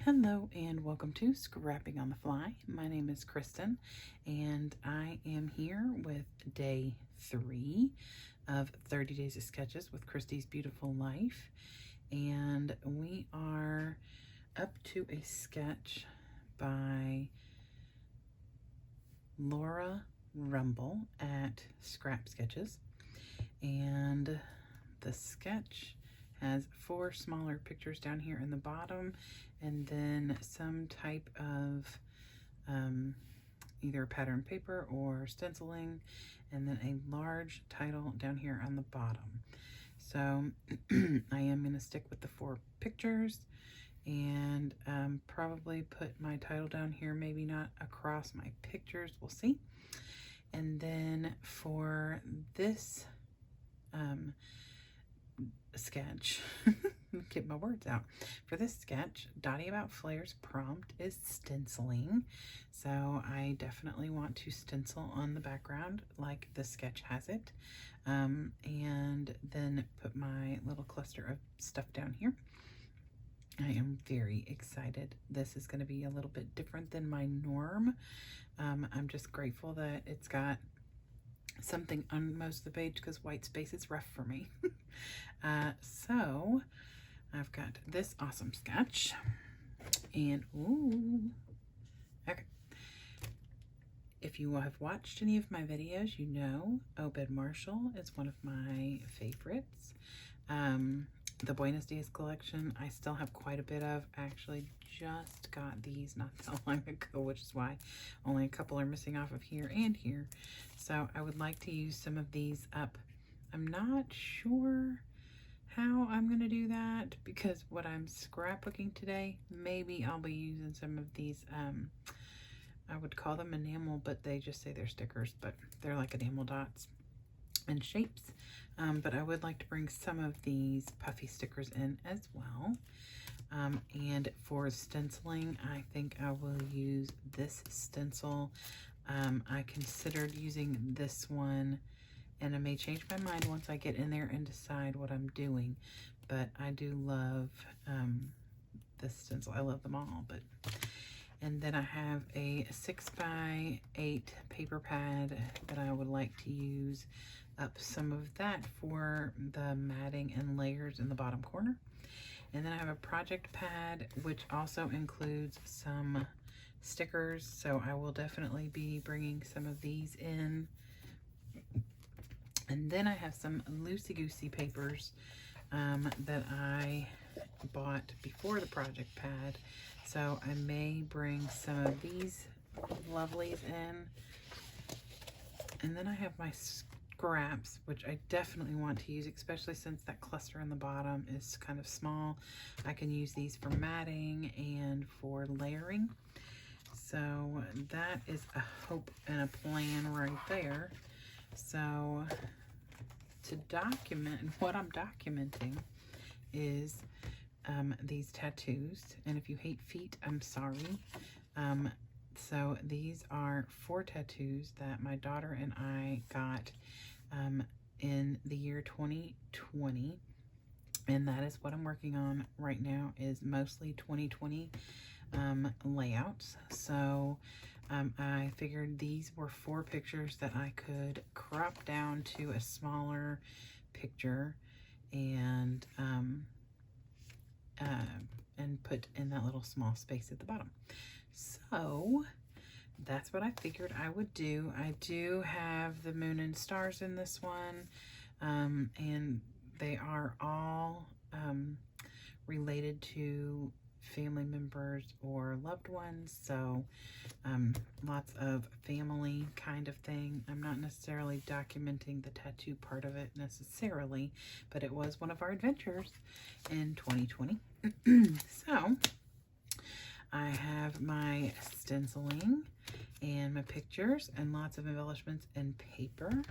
Hello and welcome to Scrapping on the Fly. My name is Kristen and I am here with day 3 of 30 Days of Sketches with Christy's Beautiful Life. And we are up to a sketch by Laura Rumble at Scrap Sketches. And the sketch has 4 smaller pictures down here in the bottom, and then some type of either pattern paper or stenciling, and then a large title down here on the bottom. So I am going to stick with the 4 pictures and probably put my title down here, maybe not across my pictures, we'll see. And then for this sketch, get my words out. For this sketch, Dottie About Flair's prompt is stenciling. So I definitely want to stencil on the background like the sketch has it. And then put my little cluster of stuff down here. I am very excited. This is going to be a little bit different than my norm. I'm just grateful that it's got something on most of the page because white space is rough for me. So I've got this awesome sketch and okay. If you have watched any of my videos, you know Obed Marshall is one of my favorites. The Buenos Dias collection, I still have quite a bit of. I actually just got these not so long ago, which is why only a couple are missing off of here and here. So I would like to use some of these up. I'm not sure how I'm going to do that because what I'm scrapbooking today, maybe I'll be using some of these, I would call them enamel, but they just say they're stickers, but they're like enamel dots and shapes. But I would like to bring some of these puffy stickers in as well. And for stenciling, I think I will use this stencil. I considered using this one, and I may change my mind once I get in there and decide what I'm doing. But I do love this stencil. I love them all. And then I have a 6x8 paper pad that I would like to use up some of that for the matting and layers in the bottom corner. And then I have a project pad, which also includes some stickers. So I will definitely be bringing some of these in. And then I have some loosey-goosey papers that I bought before the project pad. So I may bring some of these lovelies in. And then I have my scraps, which I definitely want to use, especially since that cluster in the bottom is kind of small. I can use these for matting and for layering. So that is a hope and a plan right there. So to document, what I'm documenting is these tattoos. And if you hate feet, I'm sorry. So these are 4 tattoos that my daughter and I got in the year 2020. And that is what I'm working on right now, is mostly 2020 layouts. So I figured these were 4 pictures that I could crop down to a smaller picture and put in that little small space at the bottom. So that's what I figured I would do. I do have the moon and stars in this one, and they are all related to family members or loved ones. So lots of family kind of thing. I'm not necessarily documenting the tattoo part of it necessarily, but it was one of our adventures in 2020. So I have my stenciling and my pictures and lots of embellishments and paper.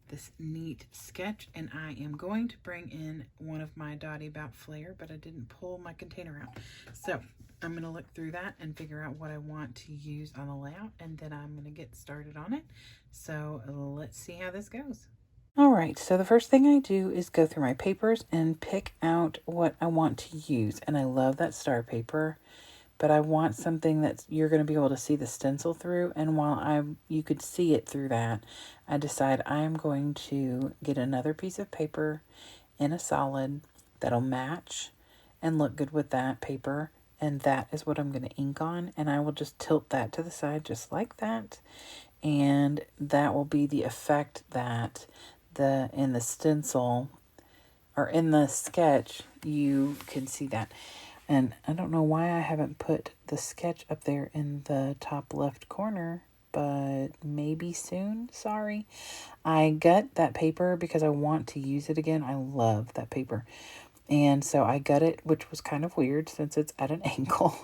This neat sketch, and I am going to bring in one of my Dottie About Flair, but I didn't pull my container out. So I'm going to look through that and figure out what I want to use on the layout, and then I'm going to get started on it. So let's see how this goes. All right, so the first thing I do is go through my papers and pick out what I want to use. And I love that star paper, but I want something that you're going to be able to see the stencil through. And while you could see it through that, I decide I am going to get another piece of paper in a solid that'll match and look good with that paper. And that is what I'm going to ink on. And I will just tilt that to the side just like that. And that will be the effect that in the stencil or in the sketch, you can see that. And I don't know why I haven't put the sketch up there in the top left corner, but maybe soon. Sorry. I gut that paper because I want to use it again. I love that paper. And so I gut it, which was kind of weird since it's at an angle.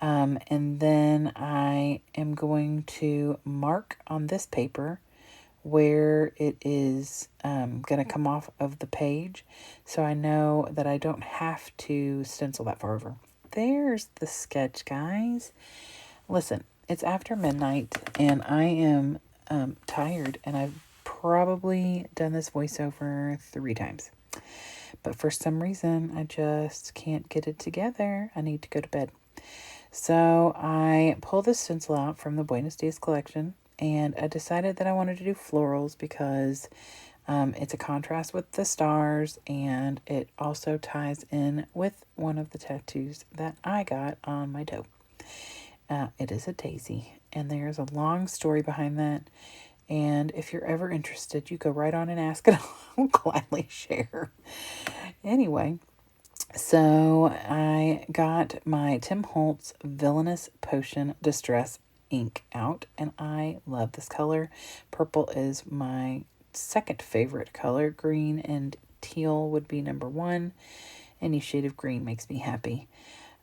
And then I am going to mark on this paper where it is going to come off of the page, so I know that I don't have to stencil that far over. There's the sketch, guys. Listen, it's after midnight, and I am tired, and I've probably done this voiceover 3 times. But for some reason, I just can't get it together. I need to go to bed. So I pulled the stencil out from the Buenos Dias collection, and I decided that I wanted to do florals because it's a contrast with the stars, and it also ties in with one of the tattoos that I got on my toe. It is a daisy, and there's a long story behind that. And if you're ever interested, you go right on and ask, and I'll gladly share. Anyway, so I got my Tim Holtz Villainous Potion Distress ink out, and I love this color. Purple is my second favorite color. Green and teal would be number 1. Any shade of green makes me happy.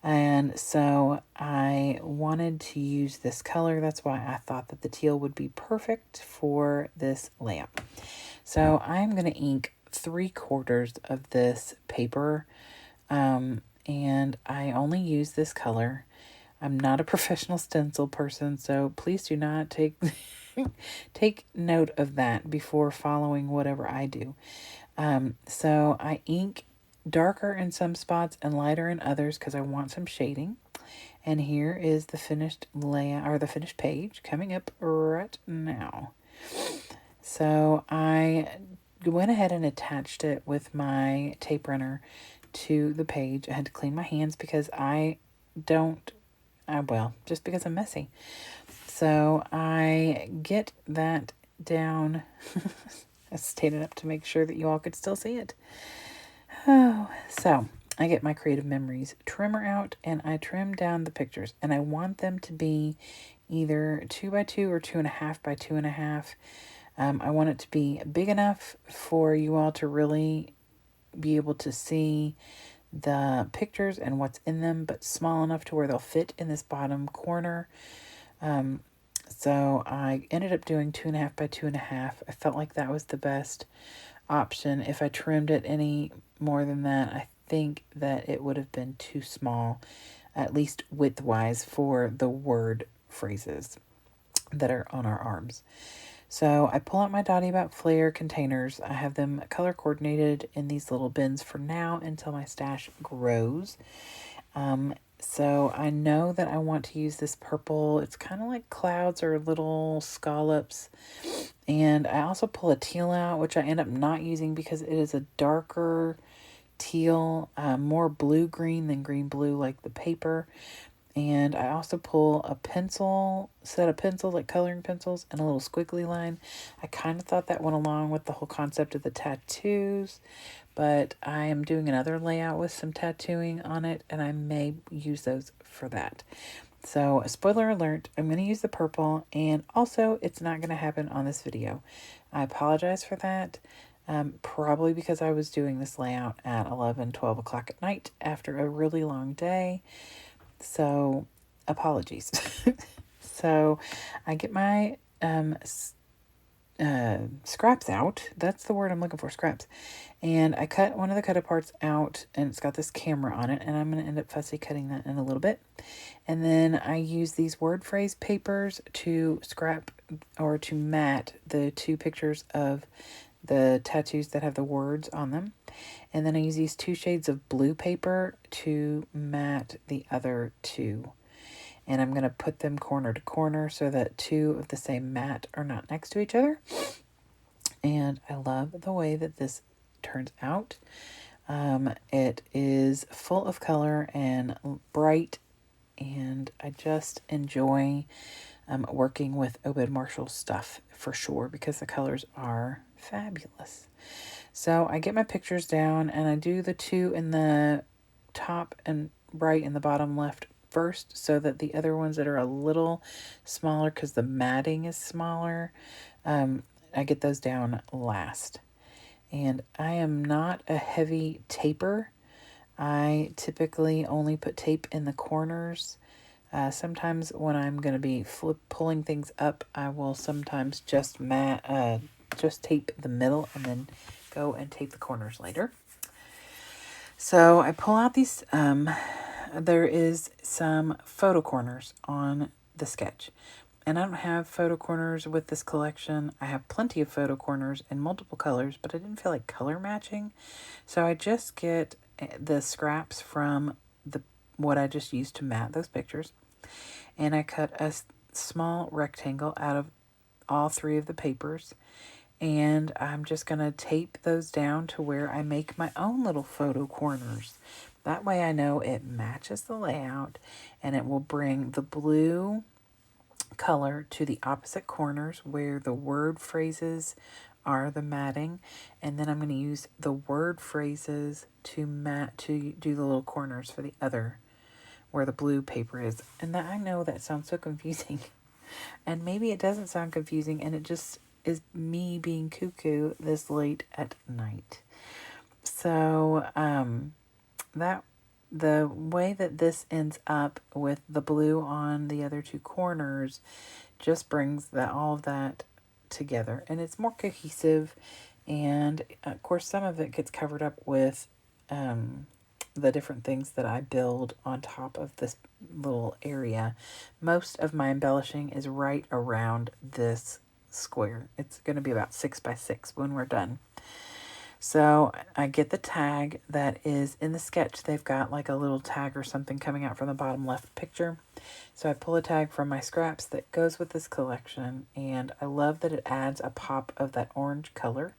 And so I wanted to use this color. That's why I thought that the teal would be perfect for this layout. So I'm going to ink 3/4 of this paper. And I only use this color. I'm not a professional stencil person, so please do not take take note of that before following whatever I do. So I ink darker in some spots and lighter in others because I want some shading. And here is the finished layout, or the finished page, coming up right now. So I went ahead and attached it with my tape runner to the page. I had to clean my hands because just because I'm messy. So I get that down. I stayed it up to make sure that you all could still see it. Oh, so I get my Creative Memories trimmer out, and I trim down the pictures, and I want them to be either 2x2 or 2.5 by 2.5. I want it to be big enough for you all to really be able to see the pictures and what's in them, but small enough to where they'll fit in this bottom corner. So I ended up doing 2.5 by 2.5. I felt like that was the best option. If I trimmed it any more than that, I think that it would have been too small, at least width-wise, for the word phrases that are on our arms. So I pull out my Dottie About Flair containers. I have them color coordinated in these little bins for now until my stash grows. So I know that I want to use this purple. It's kind of like clouds or little scallops. And I also pull a teal out, which I end up not using because it is a darker teal, more blue-green than green-blue like the paper. And I also pull a set of pencils, like coloring pencils, and a little squiggly line. I kind of thought that went along with the whole concept of the tattoos, but I am doing another layout with some tattooing on it, and I may use those for that. So, spoiler alert, I'm going to use the purple, and also it's not going to happen on this video. I apologize for that, probably because I was doing this layout at 11, 12 o'clock at night after a really long day. So, apologies. So, I get my scraps out. That's the word I'm looking for, scraps. And I cut one of the cut-aparts out, and it's got this camera on it, and I'm going to end up fussy cutting that in a little bit. And then I use these word phrase papers to scrap or to mat the 2 pictures of the tattoos that have the words on them. And then I use these 2 shades of blue paper to mat the other 2. And I'm going to put them corner to corner so that 2 of the same mat are not next to each other. And I love the way that this turns out. It is full of color and bright, and I just enjoy working with Obed Marshall stuff for sure because the colors are fabulous. So I get my pictures down and I do the 2 in the top and right and the bottom left first so that the other ones that are a little smaller because the matting is smaller, I get those down last. And I am not a heavy taper. I typically only put tape in the corners. Sometimes when I'm going to be pulling things up, I will sometimes just tape the middle and then go and tape the corners later. So I pull out these, there is some photo corners on the sketch. And I don't have photo corners with this collection. I have plenty of photo corners in multiple colors, but I didn't feel like color matching. So I just get the scraps from what I just used to mat those pictures. And I cut a small rectangle out of all 3 of the papers. And I'm just going to tape those down to where I make my own little photo corners. That way I know it matches the layout and it will bring the blue color to the opposite corners where the word phrases are the matting, and then I'm going to use the word phrases to do the little corners for the other where the blue paper is. And that, I know that sounds so confusing, and maybe it doesn't sound confusing, and it just is me being cuckoo this late at night. So the way that this ends up with the blue on the other 2 corners just brings all of that together. And it's more cohesive. And, of course, some of it gets covered up with the different things that I build on top of this little area. Most of my embellishing is right around this square. It's going to be about 6 by 6 when we're done. So I get the tag that is in the sketch. They've got like a little tag or something coming out from the bottom left picture. So I pull a tag from my scraps that goes with this collection. And I love that it adds a pop of that orange color.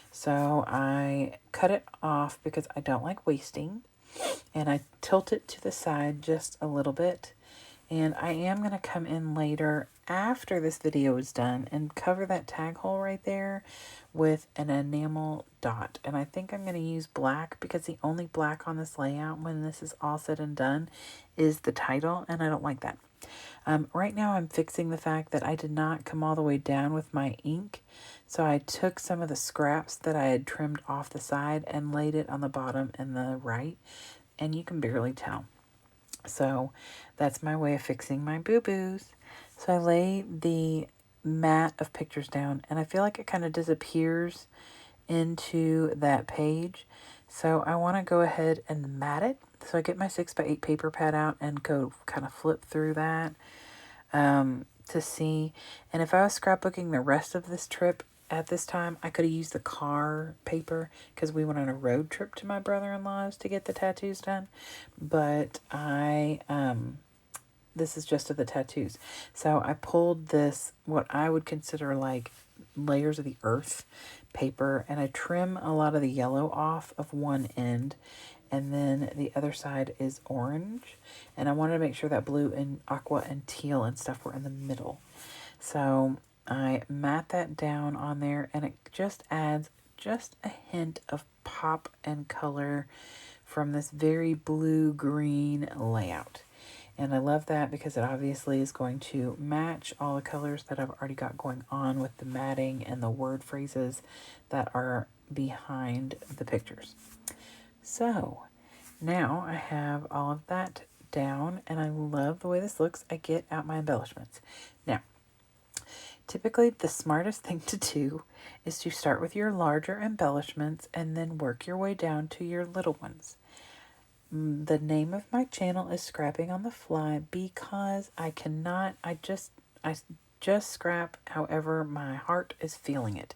So I cut it off because I don't like wasting. And I tilt it to the side just a little bit. And I am going to come in later after this video is done and cover that tag hole right there with an enamel dot. And I think I'm going to use black because the only black on this layout when this is all said and done is the title, and I don't like that. Right now I'm fixing the fact that I did not come all the way down with my ink. So I took some of the scraps that I had trimmed off the side and laid it on the bottom and the right, and you can barely tell. So that's my way of fixing my boo-boos. So I lay the mat of pictures down, and I feel like it kind of disappears into that page. So I want to go ahead and mat it. So I get my 6x8 paper pad out and go kind of flip through that to see. And if I was scrapbooking the rest of this trip at this time, I could have used the car paper because we went on a road trip to my brother-in-law's to get the tattoos done. But this is just of the tattoos. So I pulled this, what I would consider like layers of the earth paper, and I trim a lot of the yellow off of one end, and then the other side is orange. And I wanted to make sure that blue and aqua and teal and stuff were in the middle. So I mat that down on there, and it just adds just a hint of pop and color from this very blue-green layout. And I love that because it obviously is going to match all the colors that I've already got going on with the matting and the word phrases that are behind the pictures. So now I have all of that down, and I love the way this looks. I get out my embellishments. Now, typically the smartest thing to do is to start with your larger embellishments and then work your way down to your little ones. The name of my channel is Scrapping on the Fly because I just scrap however my heart is feeling it.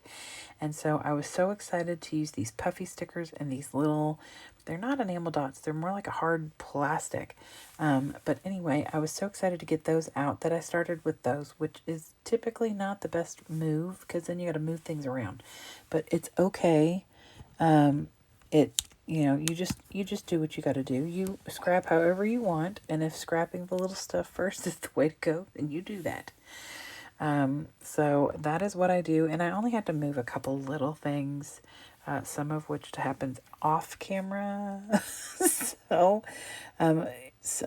And so I was so excited to use these puffy stickers and these little, they're not enamel dots, they're more like a hard plastic. But anyway, I was so excited to get those out that I started with those, which is typically not the best move because then you got to move things around. But it's okay. You just do what you got to do. You scrap however you want, and if scrapping the little stuff first is the way to go, then you do that. So that is what I do, and I only had to move a couple little things, some of which happens off camera. So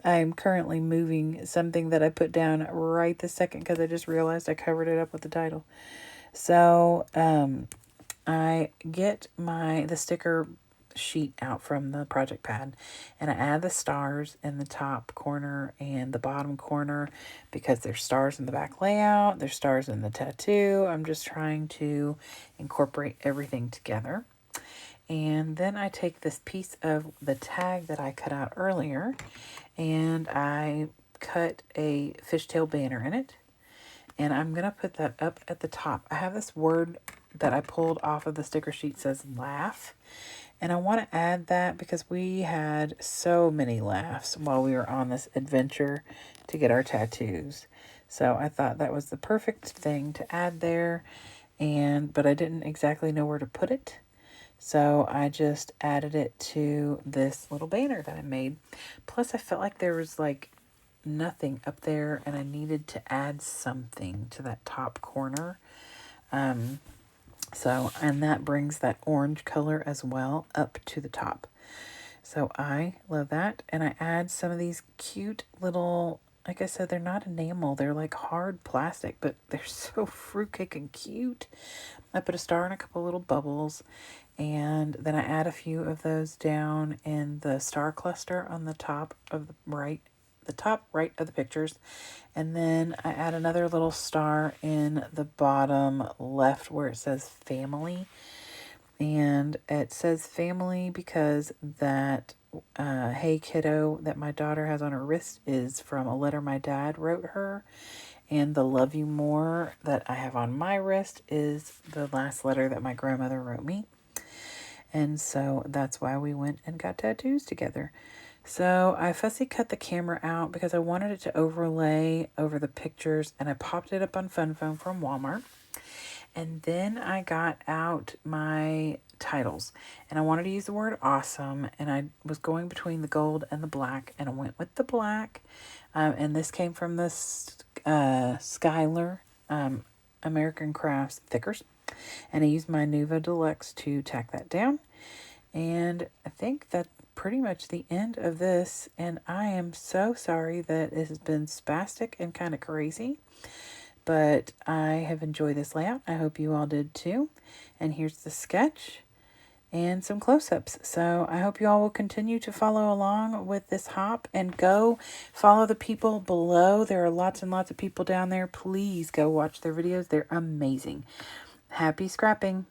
I'm currently moving something that I put down right this second because I just realized I covered it up with the title. So I get the sticker sheet out from the project pad, and I add the stars in the top corner and the bottom corner because there's stars in the back layout, there's stars in the tattoo. I'm just trying to incorporate everything together. And then I take this piece of the tag that I cut out earlier, and I cut a fishtail banner in it, and I'm going to put that up at the top. I have this word that I pulled off of the sticker sheet, says laugh. And I want to add that because we had so many laughs while we were on this adventure to get our tattoos. So I thought that was the perfect thing to add there. But I didn't exactly know where to put it. So I just added it to this little banner that I made. Plus I felt like there was like nothing up there and I needed to add something to that top corner. And that brings that orange color as well up to the top. So I love that. And I add some of these cute little, like I said, they're not enamel. They're like hard plastic, but they're so fruitcake and cute. I put a star and a couple little bubbles. And then I add a few of those down in the star cluster on the top of the top right of the pictures. And then I add another little star in the bottom left where it says family. And it says family because that hey kiddo that my daughter has on her wrist is from a letter my dad wrote her. And the love you more that I have on my wrist is the last letter that my grandmother wrote me. And so that's why we went and got tattoos together. So I fussy cut the camera out because I wanted it to overlay over the pictures, and I popped it up on Fun Foam from Walmart. And then I got out my titles, and I wanted to use the word awesome, and I was going between the gold and the black, and I went with the black. And this came from the Skylar American Crafts Thickers. And I used my Nuva Deluxe to tack that down. And I think that's pretty much the end of this. And I am so sorry that it has been spastic and kind of crazy. But I have enjoyed this layout. I hope you all did too. And here's the sketch and some close-ups. So I hope you all will continue to follow along with this hop and go follow the people below. There are lots and lots of people down there. Please go watch their videos. They're amazing. Happy scrapping.